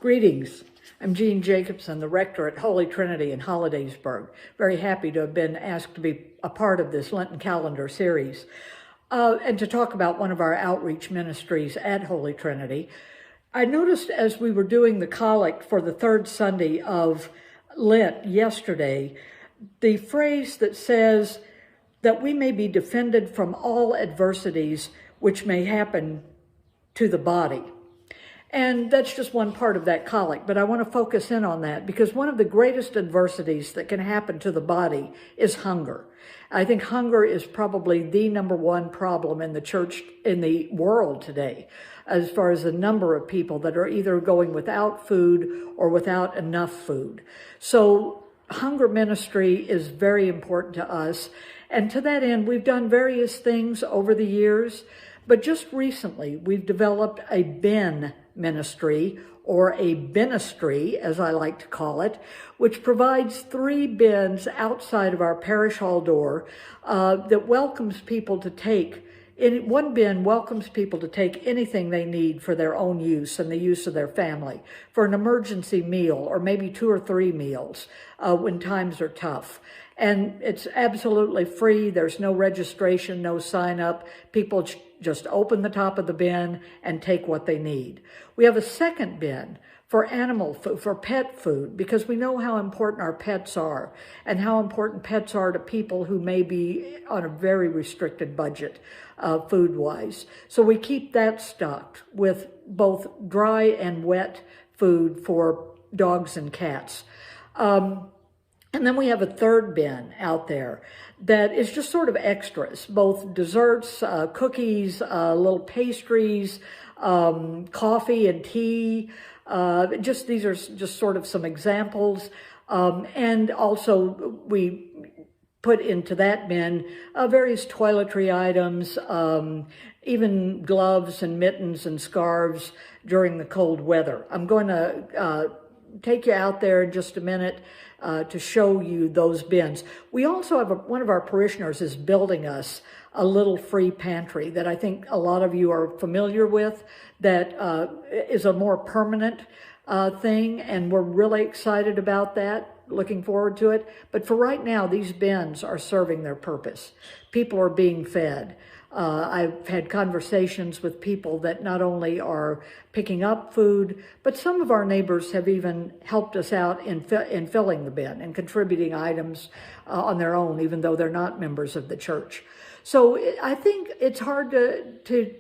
Greetings. I'm Jeanne Jacobson, the rector at Holy Trinity in Hollidaysburg. Very happy to have been asked to be a part of this Lenten calendar series and to talk about one of our outreach ministries at Holy Trinity. I noticed as we were doing the collect for the third Sunday of Lent yesterday, the phrase that says that we may be defended from all adversities which may happen to the body. And that's just one part of that collect, but I want to focus in on that because one of the greatest adversities that can happen to the body is hunger. I think hunger is probably the number one problem in the church, in the world today, as far as the number of people that are either going without food or without enough food. So hunger ministry is very important to us. And to that end, we've done various things over the years, but just recently we've developed a bin ministry, or a binistry, as I like to call it, which provides 3 bins outside of our parish hall door that welcomes people to take. One bin welcomes people to take anything they need for their own use and the use of their family, for an emergency meal or maybe 2 or 3 meals when times are tough. And it's absolutely free. There's no registration, no sign up. People just open the top of the bin and take what they need. We have a second bin for animal food, for pet food, because we know how important our pets are and how important pets are to people who may be on a very restricted budget food-wise. So we keep that stocked with both dry and wet food for dogs and cats. And then we have a third bin out there that is just sort of extras, both desserts, cookies, little pastries, coffee and tea. These are just sort of some examples. And also we put into that bin various toiletry items, even gloves and mittens and scarves during the cold weather. I'm going to take you out there in just a minute to show you those bins. We also have one of our parishioners is building us a little free pantry that I think a lot of you are familiar with, that is a more permanent thing, and we're really excited about that, looking forward to it. But for right now, these bins are serving their purpose. People are being fed. I've had conversations with people that not only are picking up food, but some of our neighbors have even helped us out in filling the bin and contributing items on their own, even though they're not members of the church. So I think it's hard to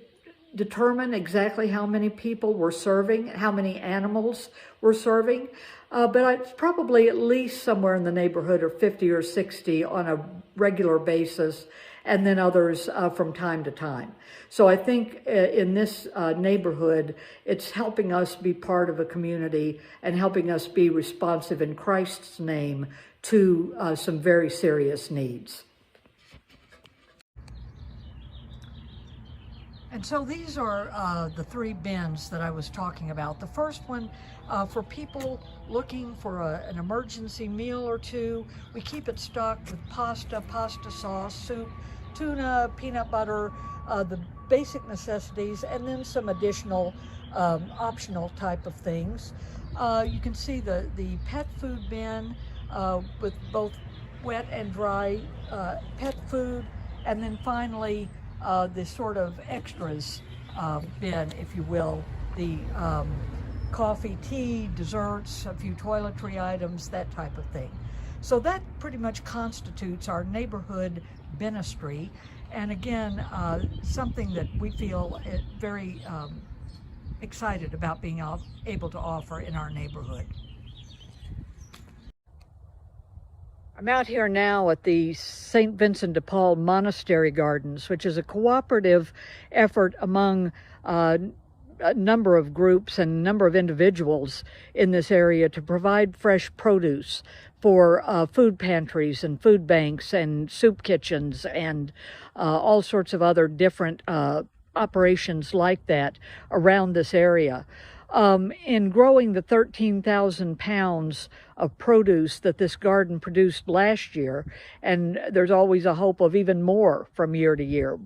determine exactly how many people we're serving, how many animals we're serving, but it's probably at least somewhere in the neighborhood of 50 or 60 on a regular basis, and then others from time to time. So I think in this neighborhood, it's helping us be part of a community and helping us be responsive in Christ's name to some very serious needs. And so these are the 3 bins that I was talking about. The first one for people looking for an emergency meal or two. We keep it stocked with pasta sauce, soup, tuna, peanut butter, the basic necessities, and then some additional optional type of things. You can see the pet food bin with both wet and dry pet food, and then finally the sort of extras bin, if you will, the coffee, tea, desserts, a few toiletry items, that type of thing. So that pretty much constitutes our neighborhood ministry, and again, something that we feel very excited about being able to offer in our neighborhood. I'm out here now at the St. Vincent de Paul Monastery Gardens, which is a cooperative effort among a number of groups and a number of individuals in this area to provide fresh produce for food pantries and food banks and soup kitchens and all sorts of other different operations like that around this area. In growing the 13,000 pounds of produce that this garden produced last year, and there's always a hope of even more from year to year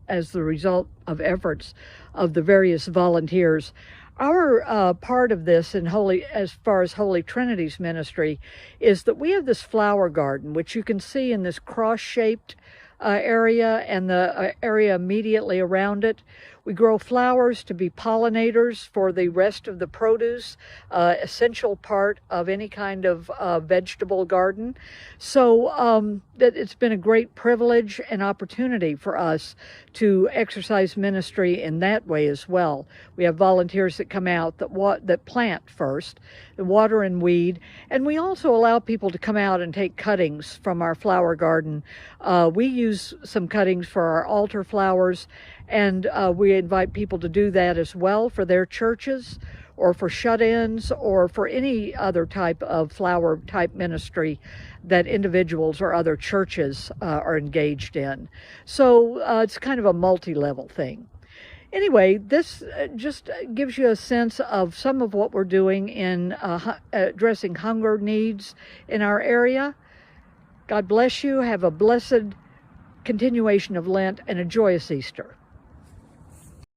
as the result of efforts of the various volunteers, Our part of this as far as Holy Trinity's ministry, is that we have this flower garden, which you can see in this cross-shaped area and the area immediately around it. We grow flowers to be pollinators for the rest of the produce, essential part of any kind of vegetable garden. So it's been a great privilege and opportunity for us to exercise ministry in that way as well. We have volunteers that come out that plant first, water and weed, and we also allow people to come out and take cuttings from our flower garden. We use some cuttings for our altar flowers, and we invite people to do that as well for their churches or for shut-ins or for any other type of flower type ministry that individuals or other churches are engaged in. So it's kind of a multi-level thing. Anyway, this just gives you a sense of some of what we're doing in addressing hunger needs in our area. God bless you. Have a blessed continuation of Lent and a joyous Easter.